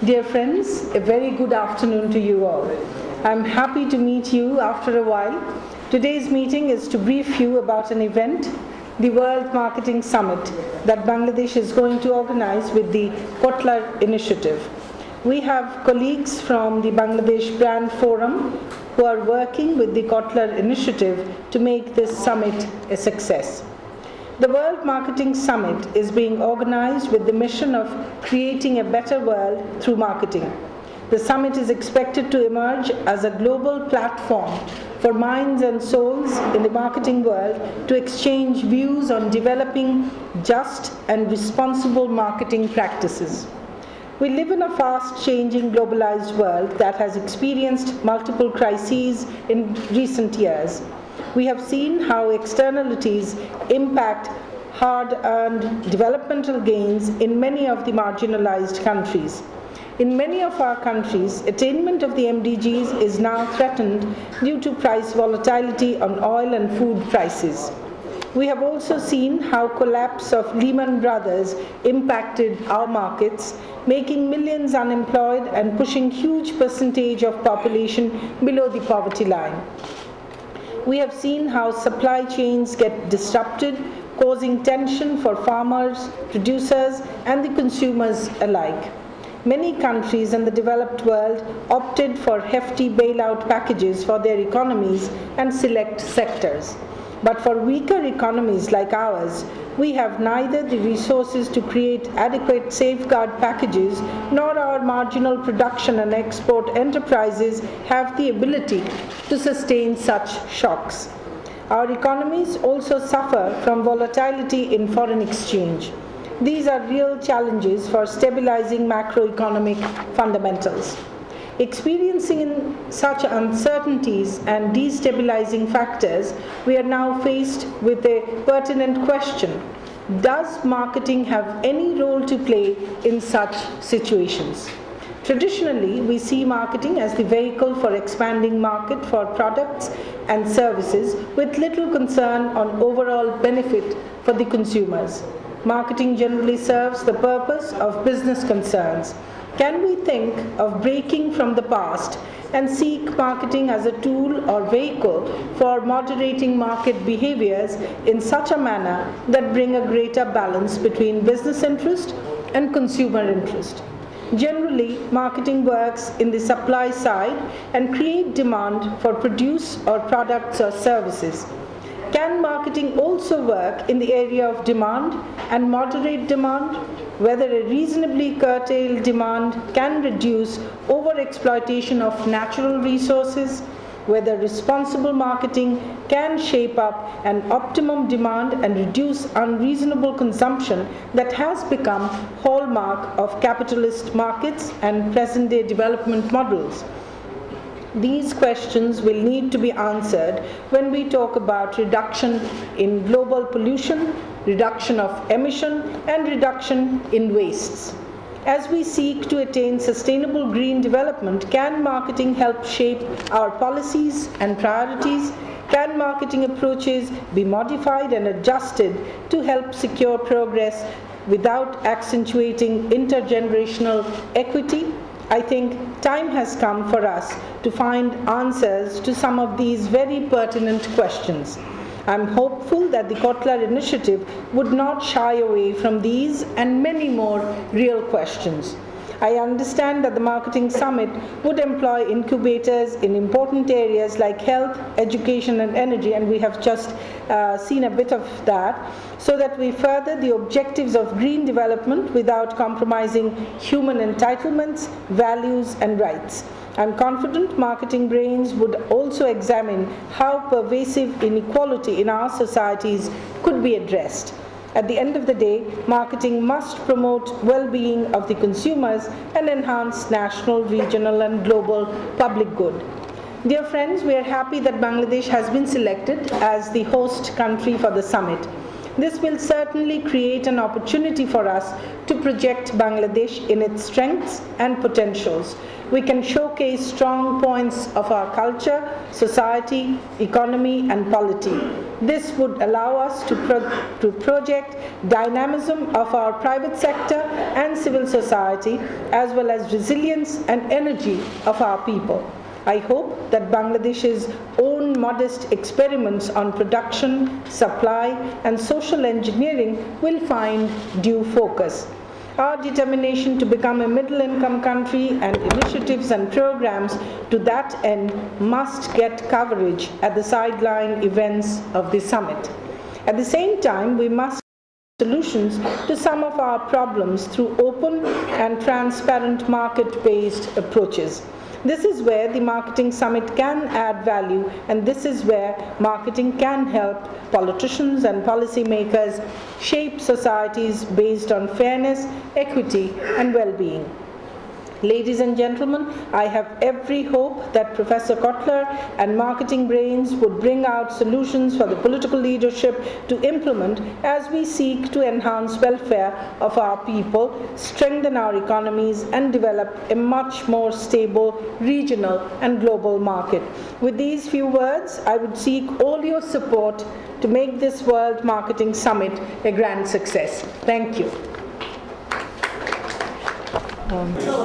Dear friends, a very good afternoon to you all. I'm happy to meet you after a while. Today's meeting is to brief you about an event, the World Marketing Summit, that Bangladesh is going to organize with the Kotlar Initiative. We have colleagues from the Bangladesh Brand Forum who are working with the Kotlar Initiative to make this summit a success. The World Marketing Summit is being organized with the mission of creating a better world through marketing. The summit is expected to emerge as a global platform for minds and souls in the marketing world to exchange views on developing just and responsible marketing practices. We live in a fast-changing globalized world that has experienced multiple crises in recent years. We have seen how externalities impact hard-earned developmental gains in many of the marginalized countries. In many of our countries, attainment of the MDGs is now threatened due to price volatility on oil and food prices. We have also seen how collapse of Lehman Brothers impacted our markets, making millions unemployed and pushing huge percentage of population below the poverty line. We have seen how supply chains get disrupted, causing tension for farmers, producers, and the consumers alike. Many countries in the developed world opted for hefty bailout packages for their economies and select sectors. But for weaker economies like ours, we have neither the resources to create adequate safeguard packages, nor our marginal production and export enterprises have the ability to sustain such shocks. Our economies also suffer from volatility in foreign exchange. These are real challenges for stabilizing macroeconomic fundamentals. Experiencing such uncertainties and destabilizing factors, we are now faced with a pertinent question. Does marketing have any role to play in such situations? Traditionally, we see marketing as the vehicle for expanding market for products and services with little concern on overall benefit for the consumers. Marketing generally serves the purpose of business concerns. Can we think of breaking from the past and seek marketing as a tool or vehicle for moderating market behaviors in such a manner that bring a greater balance between business interest and consumer interest? Generally, marketing works in the supply side and create demand for produce or products or services. Can marketing also work in the area of demand and moderate demand? Whether a reasonably curtailed demand can reduce overexploitation of natural resources, whether responsible marketing can shape up an optimum demand and reduce unreasonable consumption that has become hallmark of capitalist markets and present-day development models. These questions will need to be answered when we talk about reduction in global pollution, reduction of emission, and reduction in wastes. As we seek to attain sustainable green development, can marketing help shape our policies and priorities? Can marketing approaches be modified and adjusted to help secure progress without accentuating intergenerational equity? I think time has come for us to find answers to some of these very pertinent questions. I'm hopeful that the Kotlar Initiative would not shy away from these and many more real questions. I understand that the Marketing Summit would employ incubators in important areas like health, education, and energy, and we have just seen a bit of that, so that we further the objectives of green development without compromising human entitlements, values, and rights. I'm confident marketing brains would also examine how pervasive inequality in our societies could be addressed. At the end of the day, marketing must promote well-being of the consumers and enhance national, regional, and global public good. Dear friends, we are happy that Bangladesh has been selected as the host country for the summit. This will certainly create an opportunity for us to project Bangladesh in its strengths and potentials. We can showcase strong points of our culture, society, economy, and polity. This would allow us to project dynamism of our private sector and civil society, as well as resilience and energy of our people. I hope that Bangladesh's own modest experiments on production, supply, and social engineering will find due focus. Our determination to become a middle-income country and initiatives and programs to that end must get coverage at the sideline events of the summit. At the same time, we must solutions to some of our problems through open and transparent market-based approaches. This is where the Marketing Summit can add value, and this is where marketing can help politicians and policymakers shape societies based on fairness, equity, and well-being. Ladies and gentlemen, I have every hope that Professor Kotler and marketing brains would bring out solutions for the political leadership to implement as we seek to enhance welfare of our people, strengthen our economies, and develop a much more stable regional and global market. With these few words, I would seek all your support to make this World Marketing Summit a grand success. Thank you. Marketing